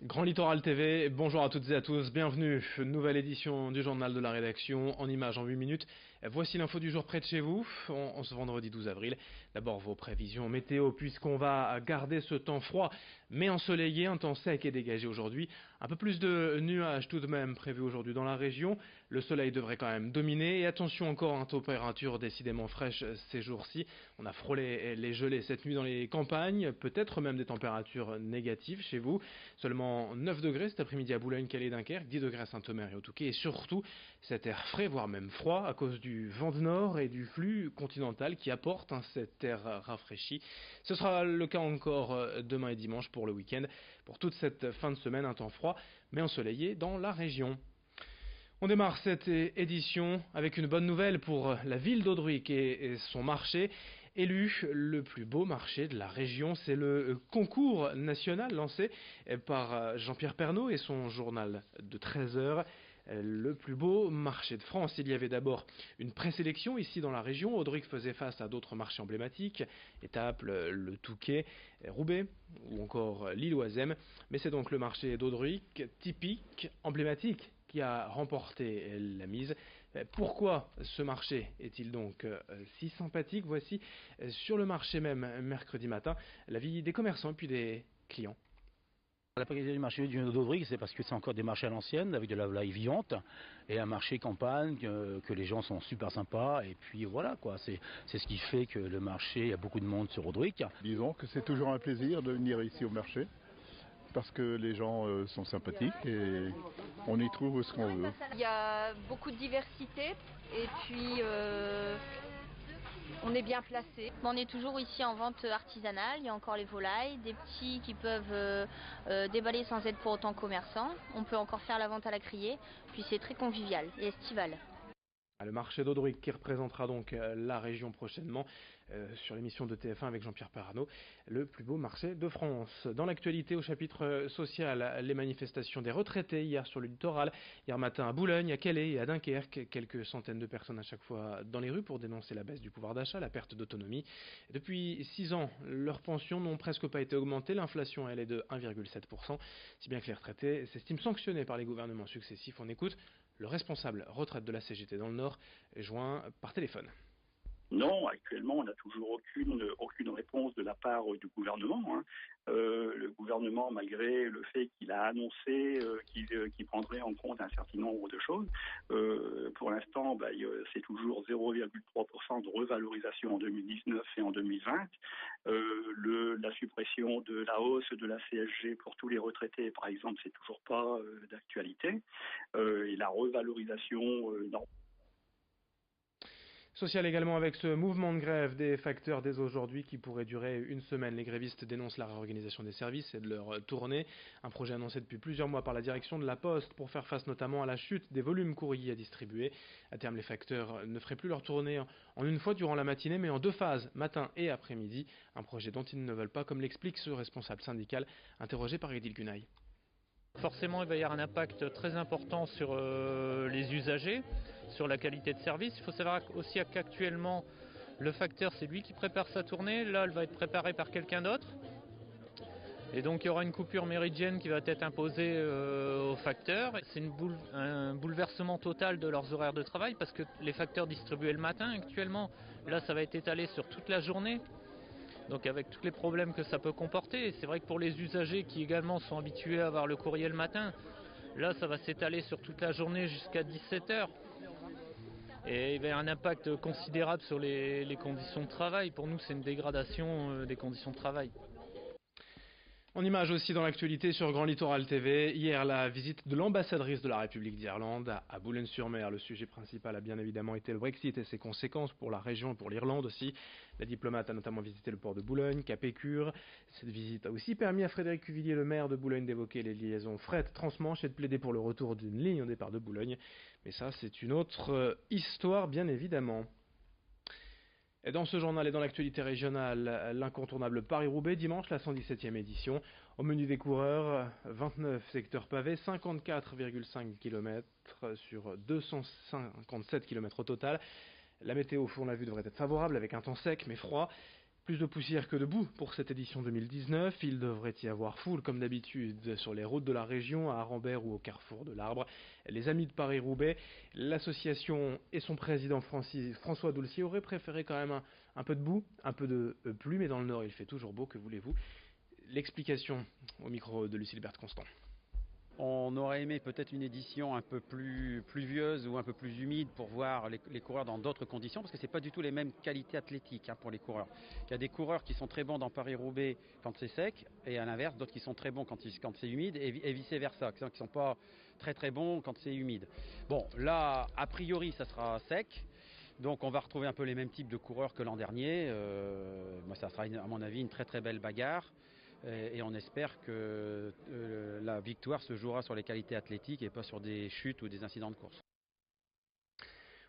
Grand Littoral TV, bonjour à toutes et à tous, bienvenue, nouvelle édition du journal de la rédaction, en images en 8 minutes. Voici l'info du jour près de chez vous, en ce vendredi 12 avril. D'abord vos prévisions météo, puisqu'on va garder ce temps froid, mais ensoleillé, un temps sec et dégagé aujourd'hui. Un peu plus de nuages tout de même prévus aujourd'hui dans la région. Le soleil devrait quand même dominer, et attention encore à une température décidément fraîche ces jours-ci. On a frôlé les gelées cette nuit dans les campagnes, peut-être même des températures négatives chez vous. Seulement 9 degrés cet après-midi à Boulogne, Calais, Dunkerque, 10 degrés à Saint-Omer et au Touquet. Et surtout, cet air frais, voire même froid, à cause du vent de nord et du flux continental qui apporte cet air rafraîchi. Ce sera le cas encore demain et dimanche pour le week-end. Pour toute cette fin de semaine, un temps froid, mais ensoleillé dans la région. On démarre cette édition avec une bonne nouvelle pour la ville d'Audruic et son marché. Élu le plus beau marché de la région, c'est le concours national lancé par Jean-Pierre Pernaut et son journal de 13 heures. Le plus beau marché de France. Il y avait d'abord une présélection ici dans la région. Audruic faisait face à d'autres marchés emblématiques, Étaples, le Touquet, Roubaix ou encore Lille-Oisem. Mais c'est donc le marché d'Audruic, typique, emblématique, qui a remporté la mise. Pourquoi ce marché est-il donc si sympathique? Voici sur le marché même mercredi matin l'avis des commerçants et puis des clients. La qualité du marché du d'Audruic, c'est parce que c'est encore des marchés à l'ancienne, avec de la volaille vivante, et un marché campagne, que les gens sont super sympas, et puis voilà quoi, c'est ce qui fait que le marché, il y a beaucoup de monde sur Audruic. Disons que c'est toujours un plaisir de venir ici au marché, parce que les gens sont sympathiques et on y trouve ce qu'on veut. Il y a beaucoup de diversité, et puis on est bien placé. On est toujours ici en vente artisanale, il y a encore les volailles, des petits qui peuvent déballer sans être pour autant commerçants. On peut encore faire la vente à la criée, puis c'est très convivial et estival. Le marché d'Audruic qui représentera donc la région prochainement sur l'émission de TF1 avec Jean-Pierre Pernaut, le plus beau marché de France. Dans l'actualité au chapitre social, les manifestations des retraités hier sur le littoral, hier matin à Boulogne, à Calais et à Dunkerque, quelques centaines de personnes à chaque fois dans les rues pour dénoncer la baisse du pouvoir d'achat, la perte d'autonomie. Depuis 6 ans, leurs pensions n'ont presque pas été augmentées, l'inflation elle est de 1,7%, si bien que les retraités s'estiment sanctionnés par les gouvernements successifs. On écoute le responsable retraite de la CGT dans le Nord est joint par téléphone. Non, actuellement, on n'a toujours aucune réponse de la part du gouvernement. Le gouvernement, malgré le fait qu'il a annoncé qu'il prendrait en compte un certain nombre de choses, pour l'instant, c'est toujours 0,3% de revalorisation en 2019 et en 2020. La suppression de la hausse de la CSG pour tous les retraités, par exemple, c'est toujours pas d'actualité. Et la revalorisation Social également avec ce mouvement de grève des facteurs dès aujourd'hui qui pourrait durer une semaine. Les grévistes dénoncent la réorganisation des services et de leur tournée. Un projet annoncé depuis plusieurs mois par la direction de la Poste pour faire face notamment à la chute des volumes courriers à distribuer. À terme, les facteurs ne feraient plus leur tournée en une fois durant la matinée mais en 2 phases, matin et après-midi. Un projet dont ils ne veulent pas, comme l'explique ce responsable syndical interrogé par Edil Gunaï. Forcément, il va y avoir un impact très important sur les usagers, sur la qualité de service. Il faut savoir aussi qu'actuellement, le facteur, c'est lui qui prépare sa tournée. Là, elle va être préparée par quelqu'un d'autre. Et donc, il y aura une coupure méridienne qui va être imposée aux facteurs. C'est un bouleversement total de leurs horaires de travail parce que les facteurs distribuaient le matin actuellement. Là, ça va être étalé sur toute la journée. Donc avec tous les problèmes que ça peut comporter, c'est vrai que pour les usagers qui également sont habitués à avoir le courrier le matin, là ça va s'étaler sur toute la journée jusqu'à 17h. Et il va y avoir un impact considérable sur les conditions de travail. Pour nous c'est une dégradation des conditions de travail. En image aussi dans l'actualité sur Grand Littoral TV, hier la visite de l'ambassadrice de la République d'Irlande à Boulogne-sur-Mer. Le sujet principal a bien évidemment été le Brexit et ses conséquences pour la région et pour l'Irlande aussi. La diplomate a notamment visité le port de Boulogne, Cap-Écure. Cette visite a aussi permis à Frédéric Cuvillier, le maire de Boulogne, d'évoquer les liaisons fret transmanche et de plaider pour le retour d'une ligne au départ de Boulogne. Mais ça, c'est une autre histoire bien évidemment. Et dans ce journal et dans l'actualité régionale, l'incontournable Paris-Roubaix, dimanche, la 117e édition. Au menu des coureurs, 29 secteurs pavés, 54,5 km sur 257 km au total. La météo, on l'a vu, devrait être favorable avec un temps sec mais froid. Plus de poussière que de boue pour cette édition 2019. Il devrait y avoir foule comme d'habitude sur les routes de la région, à Arambert ou au carrefour de l'Arbre. Les Amis de Paris-Roubaix, l'association et son président François Doulcier auraient préféré quand même un peu de boue, un peu de pluie, mais dans le Nord il fait toujours beau, que voulez-vous. L'explication au micro de Lucille Berthe-Constant. On aurait aimé peut-être une édition un peu plus pluvieuse ou un peu plus humide pour voir les coureurs dans d'autres conditions, parce que ce n'est pas du tout les mêmes qualités athlétiques pour les coureurs. Il y a des coureurs qui sont très bons dans Paris-Roubaix quand c'est sec, et à l'inverse, d'autres qui sont très bons quand c'est humide, et vice-versa, qui ne sont pas très très bons quand c'est humide. Bon, là, a priori, ça sera sec. Donc on va retrouver un peu les mêmes types de coureurs que l'an dernier. Ça sera à mon avis une très très belle bagarre. Et on espère que la victoire se jouera sur les qualités athlétiques et pas sur des chutes ou des incidents de course.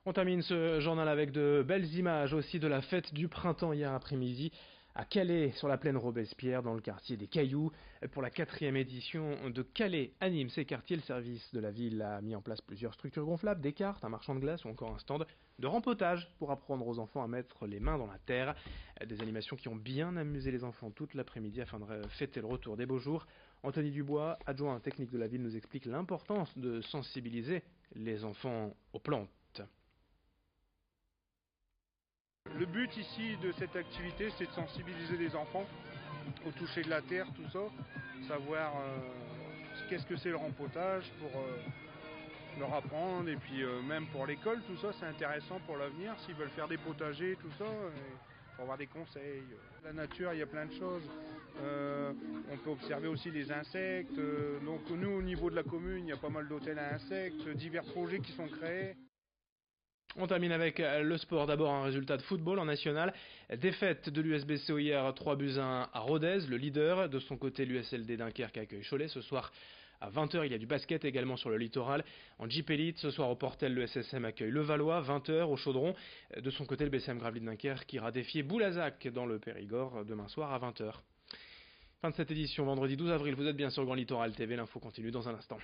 On termine ce journal avec de belles images aussi de la fête du printemps hier après-midi à Calais, sur la plaine Robespierre, dans le quartier des Cailloux. Pour la 4e édition de Calais anime ces quartiers. Le service de la ville a mis en place plusieurs structures gonflables, des cartes, un marchand de glace ou encore un stand de rempotage pour apprendre aux enfants à mettre les mains dans la terre. Des animations qui ont bien amusé les enfants toute l'après-midi afin de fêter le retour des beaux jours. Anthony Dubois, adjoint technique de la ville, nous explique l'importance de sensibiliser les enfants aux plantes. Le but ici de cette activité, c'est de sensibiliser les enfants au toucher de la terre, tout ça, savoir qu'est-ce que c'est le rempotage pour leur apprendre, et puis même pour l'école, tout ça, c'est intéressant pour l'avenir, s'ils veulent faire des potagers, tout ça, pour avoir des conseils. La nature, il y a plein de choses. On peut observer aussi les insectes. Donc nous, au niveau de la commune, il y a pas mal d'hôtels à insectes, divers projets qui sont créés. On termine avec le sport. D'abord un résultat de football en national. Défaite de l'USBCO hier 3-1 à Rodez, le leader. De son côté, l'USLD Dunkerque accueille Cholet. Ce soir à 20h, il y a du basket également sur le littoral. En Jeep Elite, ce soir au Portel, le SSM accueille Levallois. 20h au Chaudron. De son côté, le BCM Gravelines Dunkerque ira défier Boulazac dans le Périgord demain soir à 20h. Fin de cette édition, vendredi 12 avril. Vous êtes bien sur Grand Littoral TV. L'info continue dans un instant.